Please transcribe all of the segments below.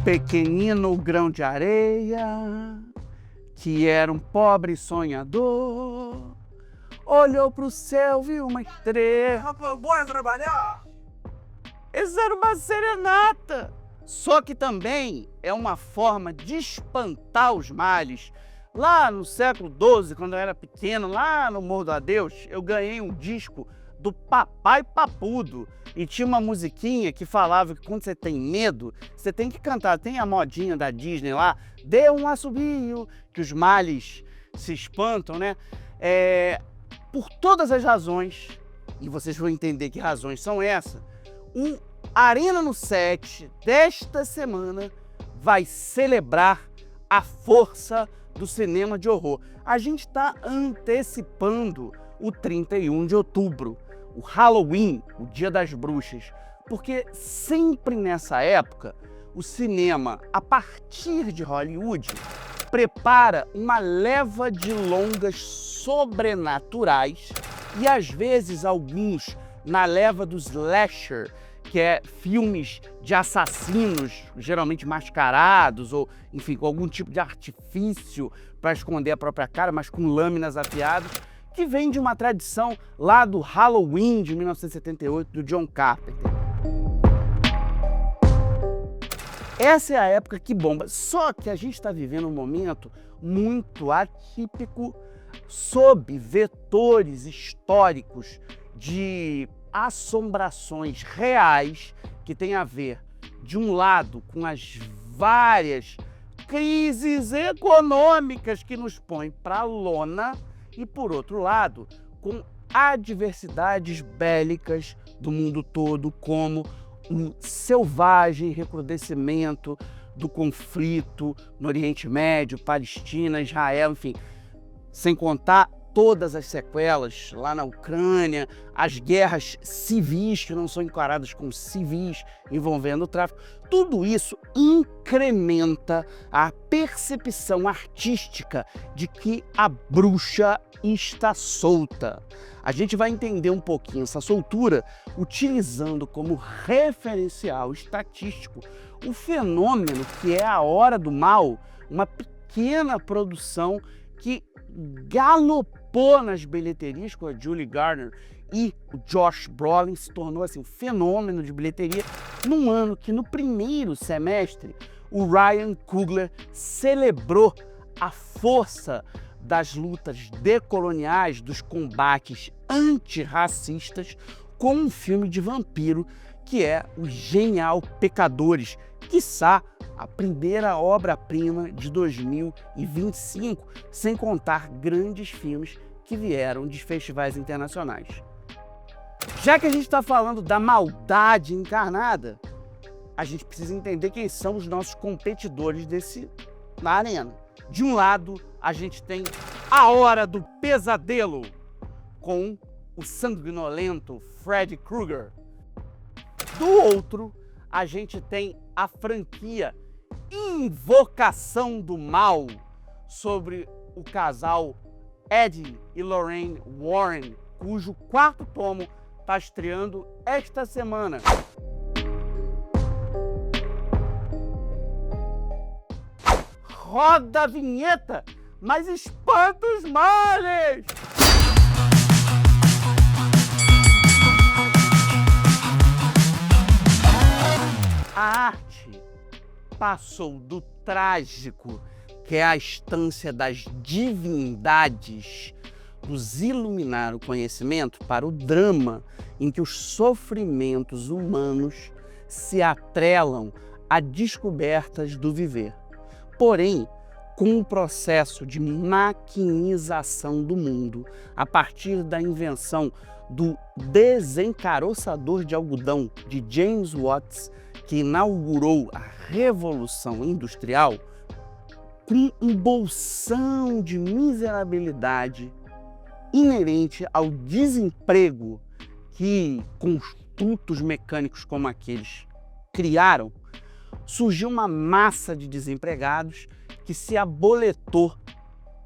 pequenino grão de areia, que era um pobre sonhador, olhou pro céu, viu uma estrela. Rapaz, bora trabalhar! Essa era uma serenata. Só que também é uma forma de espantar os males. Lá no século XII, quando eu era pequeno, lá no Morro do Adeus, eu ganhei um disco do Papai Papudo. E tinha uma musiquinha que falava que quando você tem medo, você tem que cantar. Tem a modinha da Disney lá, dê um assobio, que os males se espantam, né? Por todas as razões, e vocês vão entender que razões são essas, o Arena no Set desta semana vai celebrar a força do cinema de horror. A gente está antecipando o 31 de outubro, o Halloween, o Dia das Bruxas, porque sempre nessa época o cinema, a partir de Hollywood, prepara uma leva de longas sobrenaturais e às vezes alguns na leva dos slasher, que é filmes de assassinos, geralmente mascarados ou, enfim, com algum tipo de artifício para esconder a própria cara, mas com lâminas afiadas, que vem de uma tradição lá do Halloween de 1978, do John Carpenter. Essa é a época que bomba, só que a gente está vivendo um momento muito atípico sob vetores históricos de assombrações reais que tem a ver, de um lado, com as várias crises econômicas que nos põem para a lona e, por outro lado, com adversidades bélicas do mundo todo, como o selvagem recrudescimento do conflito no Oriente Médio, Palestina, Israel, enfim, sem contar todas as sequelas lá na Ucrânia, as guerras civis que não são encaradas como civis envolvendo o tráfico. Tudo isso incrementa a percepção artística de que a bruxa está solta. A gente vai entender um pouquinho essa soltura utilizando como referencial estatístico o fenômeno que é A Hora do Mal, uma pequena produção que galopou nas bilheterias com a Julie Garner e o Josh Brolin, se tornou assim um fenômeno de bilheteria num ano que no primeiro semestre o Ryan Coogler celebrou a força das lutas decoloniais, dos combates antirracistas com um filme de vampiro que é o genial Pecadores, quiçá a primeira obra-prima de 2025, sem contar grandes filmes que vieram de festivais internacionais. Já que a gente está falando da maldade encarnada, a gente precisa entender quem são os nossos competidores na arena. De um lado, a gente tem A Hora do Pesadelo, com o sanguinolento Freddy Krueger. Do outro, a gente tem a franquia Invocação do Mal, sobre o casal Ed e Lorraine Warren, cujo quarto tomo está estreando esta semana. Roda a vinheta, mas espanta os males! A arte passou do trágico, que é a instância das divindades, nos iluminar o conhecimento, para o drama em que os sofrimentos humanos se atrelam a descobertas do viver. Porém, com o processo de maquinização do mundo, a partir da invenção do desencaroçador de algodão de James Watts, que inaugurou a Revolução Industrial, com um bolsão de miserabilidade inerente ao desemprego que construtos mecânicos como aqueles criaram, surgiu uma massa de desempregados que se aboletou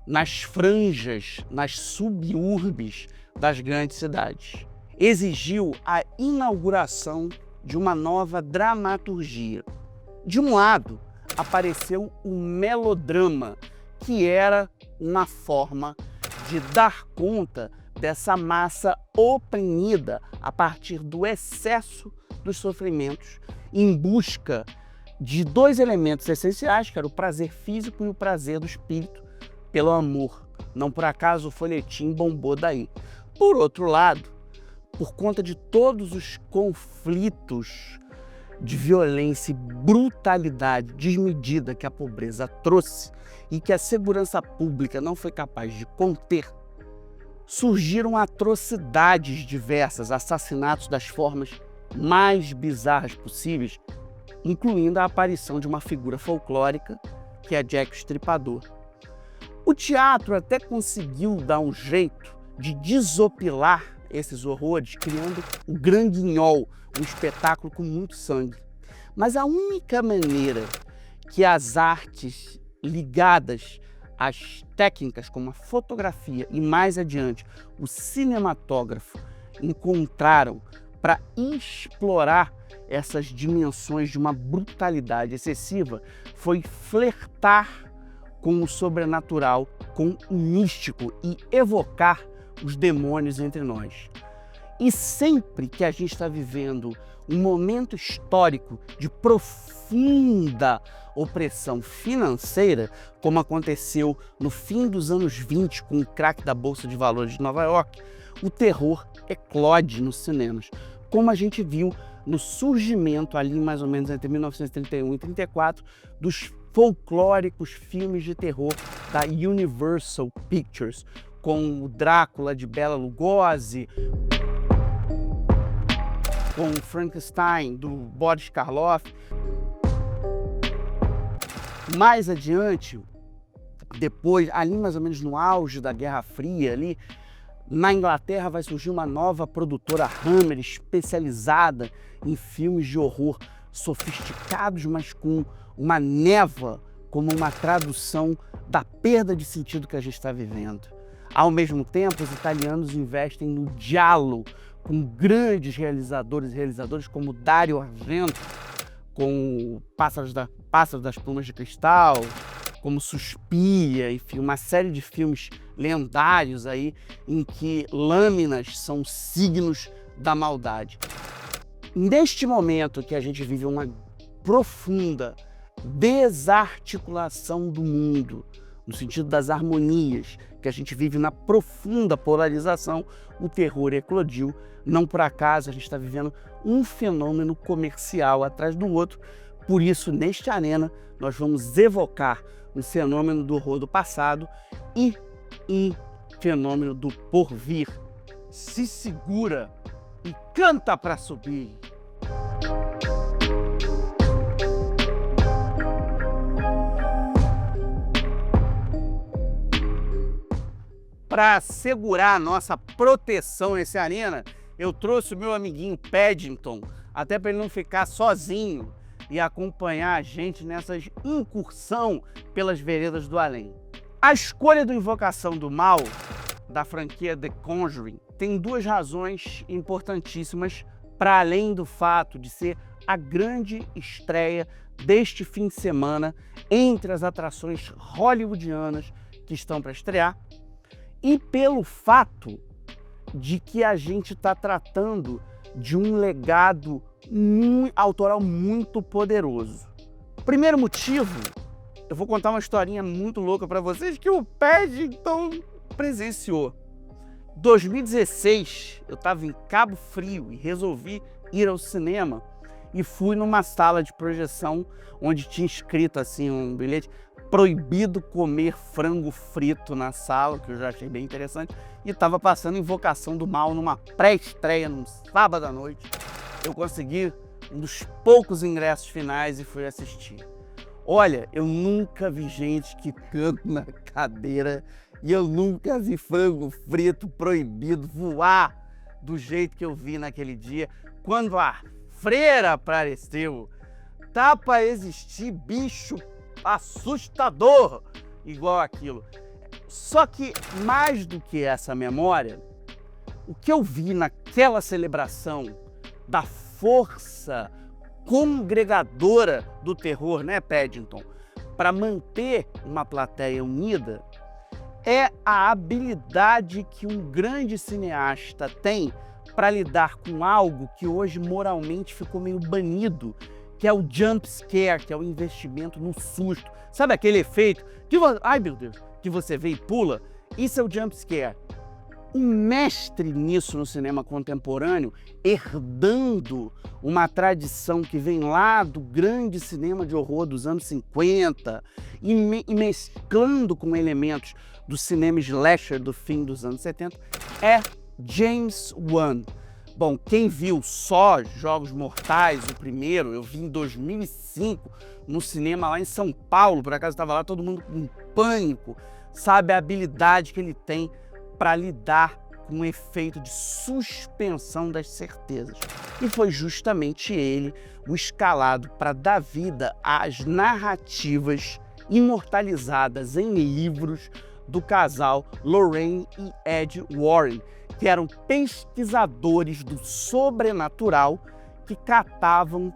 nas franjas, nas suburbes das grandes cidades. Exigiu a inauguração de uma nova dramaturgia. De um lado, apareceu o melodrama, que era uma forma de dar conta dessa massa oprimida a partir do excesso dos sofrimentos, em busca de dois elementos essenciais, que era o prazer físico e o prazer do espírito pelo amor. Não por acaso o folhetim bombou daí. Por outro lado, por conta de todos os conflitos de violência e brutalidade desmedida que a pobreza trouxe e que a segurança pública não foi capaz de conter, surgiram atrocidades diversas, assassinatos das formas mais bizarras possíveis, incluindo a aparição de uma figura folclórica, que é Jack o Estripador. O teatro até conseguiu dar um jeito de desopilar esses horrores, criando o Gran Guignol, um espetáculo com muito sangue. Mas a única maneira que as artes ligadas às técnicas como a fotografia e mais adiante o cinematógrafo encontraram para explorar essas dimensões de uma brutalidade excessiva foi flertar com o sobrenatural, com o místico e evocar os demônios entre nós. E sempre que a gente está vivendo um momento histórico de profunda opressão financeira, como aconteceu no fim dos anos 20 com o crack da Bolsa de Valores de Nova York, o terror eclode nos cinemas, como a gente viu no surgimento ali mais ou menos entre 1931 e 1934 dos folclóricos filmes de terror da Universal Pictures, com o Drácula de Bela Lugosi, com o Frankenstein do Boris Karloff. Mais adiante, depois, ali mais ou menos no auge da Guerra Fria, ali, na Inglaterra vai surgir uma nova produtora Hammer, especializada em filmes de horror sofisticados, mas com uma névoa, como uma tradução da perda de sentido que a gente está vivendo. Ao mesmo tempo, os italianos investem no giallo, com grandes realizadores como Dario Argento, com Pássaros das Plumas de Cristal, como Suspiria, enfim, uma série de filmes lendários aí em que lâminas são signos da maldade. Neste momento que a gente vive uma profunda desarticulação do mundo, no sentido das harmonias, que a gente vive na profunda polarização, o terror eclodiu. Não por acaso a gente está vivendo um fenômeno comercial atrás do outro. Por isso, neste Arena, nós vamos evocar um fenômeno do horror do passado e um fenômeno do porvir. Se segura e canta para subir. Para assegurar a nossa proteção nesse Arena, eu trouxe o meu amiguinho Paddington, até para ele não ficar sozinho e acompanhar a gente nessa incursão pelas veredas do além. A escolha do Invocação do Mal, da franquia The Conjuring, tem duas razões importantíssimas, para além do fato de ser a grande estreia deste fim de semana entre as atrações hollywoodianas que estão para estrear, e pelo fato de que a gente está tratando de um legado autoral muito poderoso. Primeiro motivo, eu vou contar uma historinha muito louca para vocês que o Paddington presenciou. Em 2016, eu estava em Cabo Frio e resolvi ir ao cinema e fui numa sala de projeção onde tinha escrito assim um bilhete: proibido comer frango frito na sala, que eu já achei bem interessante, e estava passando Invocação do Mal numa pré-estreia, num sábado à noite. Eu consegui um dos poucos ingressos finais e fui assistir. Olha, eu nunca vi gente quicando na cadeira e eu nunca vi frango frito proibido voar do jeito que eu vi naquele dia, quando a freira apareceu. Tá para existir bicho assustador igual aquilo. Só que mais do que essa memória, o que eu vi naquela celebração da força congregadora do terror, né, Paddington? Para manter uma plateia unida, é a habilidade que um grande cineasta tem para lidar com algo que hoje moralmente ficou meio banido, que é o jump scare, que é o investimento no susto. Sabe aquele efeito que ai meu Deus, que você vê e pula? Isso é o jump scare. Um mestre nisso no cinema contemporâneo, herdando uma tradição que vem lá do grande cinema de horror dos anos 50 e mesclando com elementos do cinema slasher do fim dos anos 70, é James Wan. Bom, quem viu só Jogos Mortais, o primeiro, eu vi em 2005, no cinema lá em São Paulo, por acaso estava lá todo mundo em pânico, sabe a habilidade que ele tem para lidar com o efeito de suspensão das certezas. E foi justamente ele o escalado para dar vida às narrativas imortalizadas em livros do casal Lorraine e Ed Warren, que eram pesquisadores do sobrenatural que catavam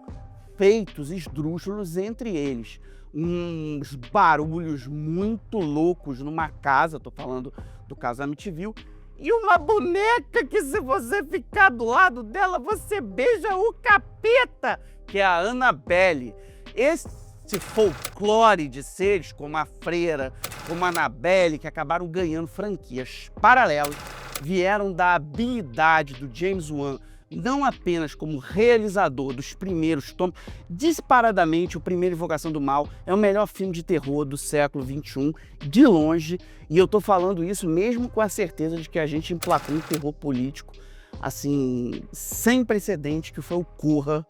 feitos esdrúxulos, entre eles uns barulhos muito loucos numa casa, tô falando do caso Amityville, e uma boneca que, se você ficar do lado dela, você beija o capeta, que é a Annabelle. Esse folclore de seres como a Freira, como a Annabelle, que acabaram ganhando franquias paralelas, vieram da habilidade do James Wan, não apenas como realizador dos primeiros tomos. Disparadamente, o primeiro Invocação do Mal é o melhor filme de terror do século XXI, de longe, e eu tô falando isso mesmo com a certeza de que a gente emplacou um terror político, assim, sem precedente, que foi o Corra,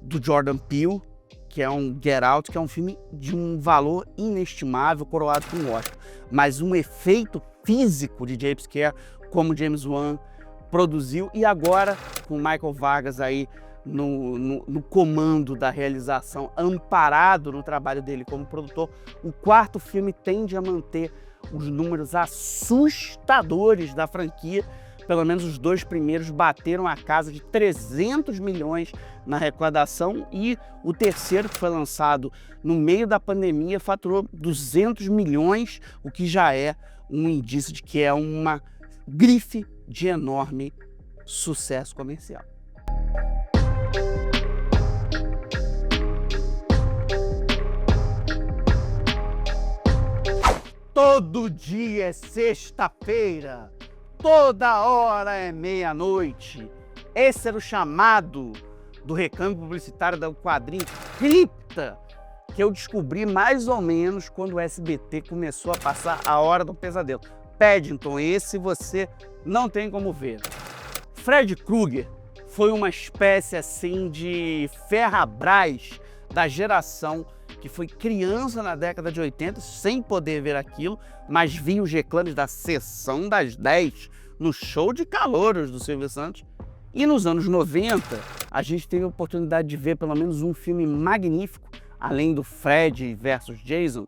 do Jordan Peele, que é um Get Out, que é um filme de um valor inestimável, coroado com um Oscar. Mas um efeito físico de James Scare, como James Wan produziu, e agora com Michael Vargas aí no comando da realização, amparado no trabalho dele como produtor, o quarto filme tende a manter os números assustadores da franquia. Pelo menos os dois primeiros bateram a casa de 300 milhões na arrecadação, e o terceiro, que foi lançado no meio da pandemia, faturou 200 milhões, o que já é um indício de que é uma grife de enorme sucesso comercial. Todo dia é sexta-feira, toda hora é meia-noite. Esse era o chamado do recâmbio publicitário do quadrinho Cripta, que eu descobri mais ou menos quando o SBT começou a passar A Hora do Pesadelo. Paddington, esse você não tem como ver. Fred Krueger foi uma espécie assim de Ferrabras da geração que foi criança na década de 80, sem poder ver aquilo, mas via os reclames da Sessão das 10 no show de calouros do Silvio Santos. E nos anos 90, a gente teve a oportunidade de ver pelo menos um filme magnífico, além do Fred versus Jason,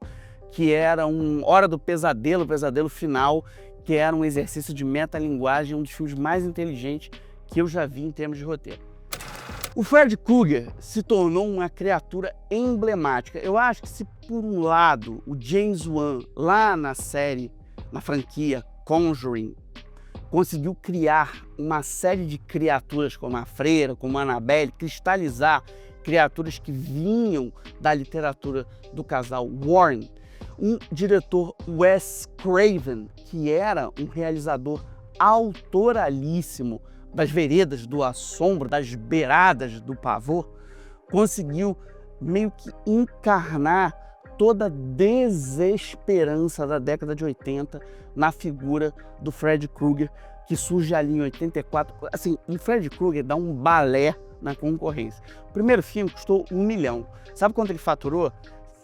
que era um Hora do Pesadelo, o Pesadelo Final, que era um exercício de metalinguagem, um dos filmes mais inteligentes que eu já vi em termos de roteiro. O Fred Krueger se tornou uma criatura emblemática. Eu acho que se por um lado o James Wan, lá na série, na franquia Conjuring, conseguiu criar uma série de criaturas como a Freira, como a Annabelle, cristalizar criaturas que vinham da literatura do casal Warren, um diretor Wes Craven, que era um realizador autoralíssimo das veredas do assombro, das beiradas do pavor, conseguiu meio que encarnar toda a desesperança da década de 80 na figura do Fred Krueger, que surge ali em 84. Assim, o Fred Krueger dá um balé na concorrência. O primeiro filme custou 1 milhão. Sabe quanto ele faturou?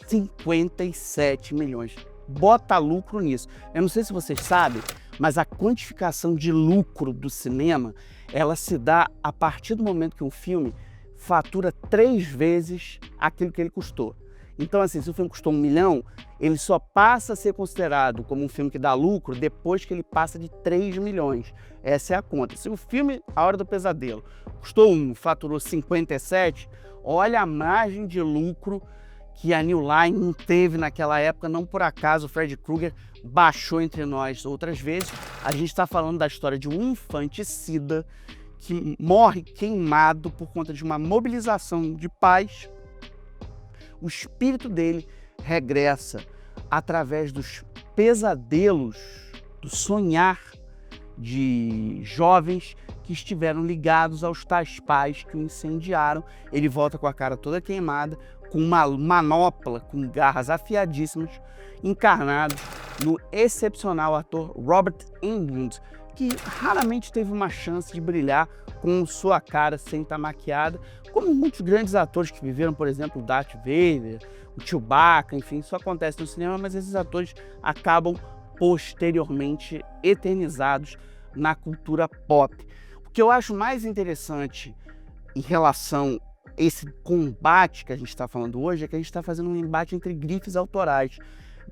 57 milhões. Bota lucro nisso. Eu não sei se vocês sabem, mas a quantificação de lucro do cinema, ela se dá a partir do momento que um filme fatura 3 vezes aquilo que ele custou. Então, assim, se o filme custou 1 milhão, ele só passa a ser considerado como um filme que dá lucro depois que ele passa de 3 milhões. Essa é a conta. Se o filme A Hora do Pesadelo custou 1, faturou 57, Olha a margem de lucro que a New Line não teve naquela época. Não por acaso o Freddy Krueger baixou entre nós outras vezes. A gente está falando da história de um infanticida que morre queimado por conta de uma mobilização de paz. O espírito dele regressa através dos pesadelos, do sonhar de jovens que estiveram ligados aos tais pais que o incendiaram. Ele volta com a cara toda queimada, com uma manopla, com garras afiadíssimas, encarnado no excepcional ator Robert Englund, que raramente teve uma chance de brilhar com sua cara sem estar maquiada, como muitos grandes atores que viveram, por exemplo, o Darth Vader, o Chewbacca, enfim, isso acontece no cinema, mas esses atores acabam posteriormente eternizados na cultura pop. O que eu acho mais interessante em relação a esse combate que a gente está falando hoje é que a gente está fazendo um embate entre grifes autorais,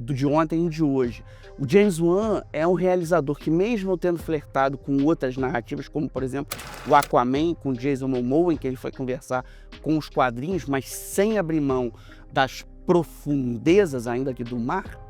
do de ontem e de hoje. O James Wan é um realizador que, mesmo tendo flertado com outras narrativas, como por exemplo o Aquaman com Jason Momoa, em que ele foi conversar com os quadrinhos, mas sem abrir mão das profundezas ainda aqui do mar.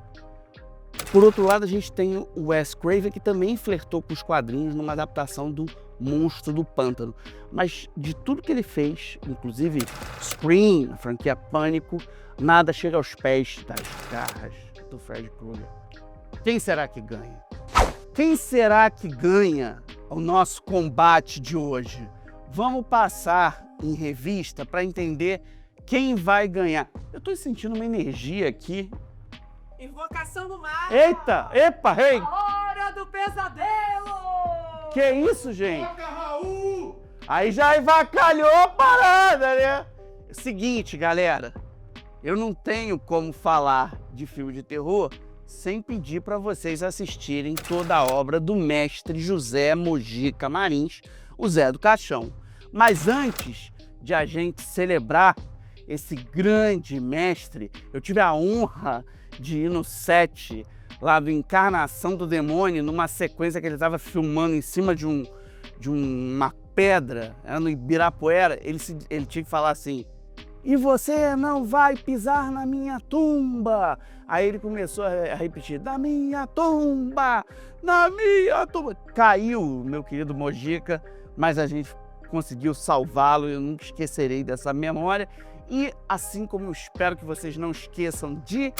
Por outro lado, a gente tem o Wes Craven, que também flertou com os quadrinhos numa adaptação do Monstro do Pântano. Mas de tudo que ele fez, inclusive Scream, a franquia Pânico, nada chega aos pés das garras do Freddy Krueger. Quem será que ganha? Quem será que ganha o nosso combate de hoje? Vamos passar em revista para entender quem vai ganhar. Eu tô sentindo uma energia aqui. Invocação do mal! Eita! Epa, rei! A hora do pesadelo! Que isso, gente? Toca, Raul! Aí já avacalhou a parada, né? Seguinte, galera. Eu não tenho como falar de filme de terror sem pedir para vocês assistirem toda a obra do mestre José Mojica Marins, o Zé do Caixão. Mas antes de a gente celebrar esse grande mestre, eu tive a honra de ir no set lá do Encarnação do Demônio, numa sequência que ele estava filmando em cima de uma pedra, era no Ibirapuera. Ele tinha que falar assim: "E você não vai pisar na minha tumba". Aí ele começou a repetir: "Na minha tumba, na minha tumba". Caiu, meu querido Mojica, mas a gente conseguiu salvá-lo. Eu nunca esquecerei dessa memória. E assim como eu espero que vocês não esqueçam de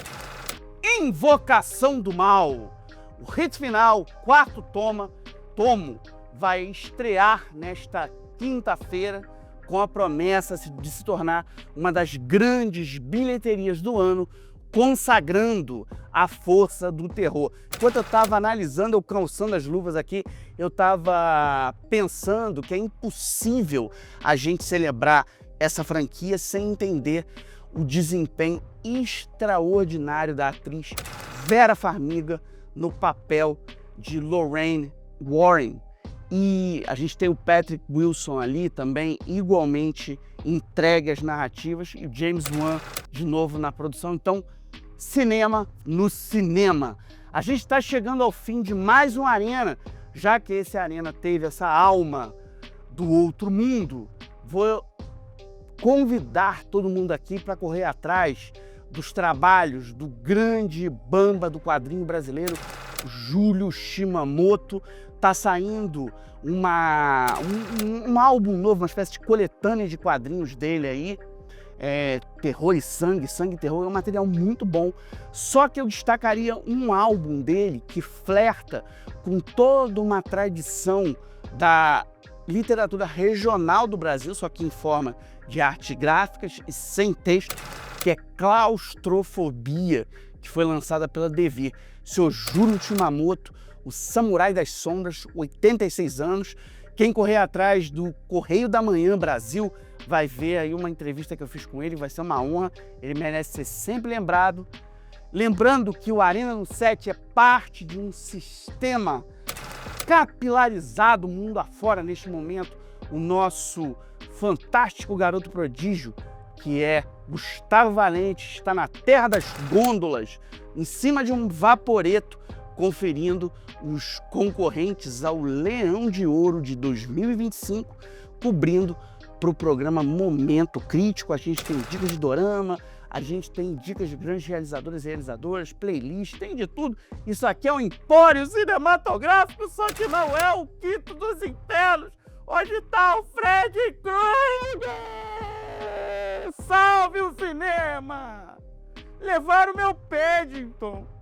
Invocação do Mal, o hit final, quarto tomo, vai estrear nesta quinta-feira, com a promessa de se tornar uma das grandes bilheterias do ano, consagrando a força do terror. Enquanto eu estava analisando, eu calçando as luvas aqui, eu estava pensando que é impossível a gente celebrar essa franquia sem entender o desempenho extraordinário da atriz Vera Farmiga no papel de Lorraine Warren. E a gente tem o Patrick Wilson ali também, igualmente entregue às narrativas, e o James Wan de novo na produção. Então, cinema no cinema. A gente está chegando ao fim de mais uma Arena, já que esse Arena teve essa alma do outro mundo. Vou convidar todo mundo aqui para correr atrás dos trabalhos do grande bamba do quadrinho brasileiro, Júlio Shimamoto. Tá saindo um álbum novo, uma espécie de coletânea de quadrinhos dele aí, Terror e Sangue, Sangue e Terror, é um material muito bom. Só que eu destacaria um álbum dele que flerta com toda uma tradição da literatura regional do Brasil, só que em forma de artes gráficas e sem texto, que é Claustrofobia, que foi lançada pela Devir. Seu Júlio Shimamoto, o Samurai das Sombras, 86 anos. Quem correr atrás do Correio da Manhã Brasil vai ver aí uma entrevista que eu fiz com ele, vai ser uma honra, ele merece ser sempre lembrado. Lembrando que o Arena no Set é parte de um sistema capilarizado mundo afora neste momento. O nosso fantástico garoto prodígio, que é Gustavo Valente, está na terra das gôndolas, em cima de um vaporeto, conferindo os concorrentes ao Leão de Ouro de 2025, cobrindo para o programa Momento Crítico. A gente tem dicas de dorama, a gente tem dicas de grandes realizadores e realizadoras, playlist, tem de tudo. Isso aqui é um empório cinematográfico, só que não é o quinto dos internos. Onde está o Fred Krueger? Salve o cinema! Levaram meu Paddington!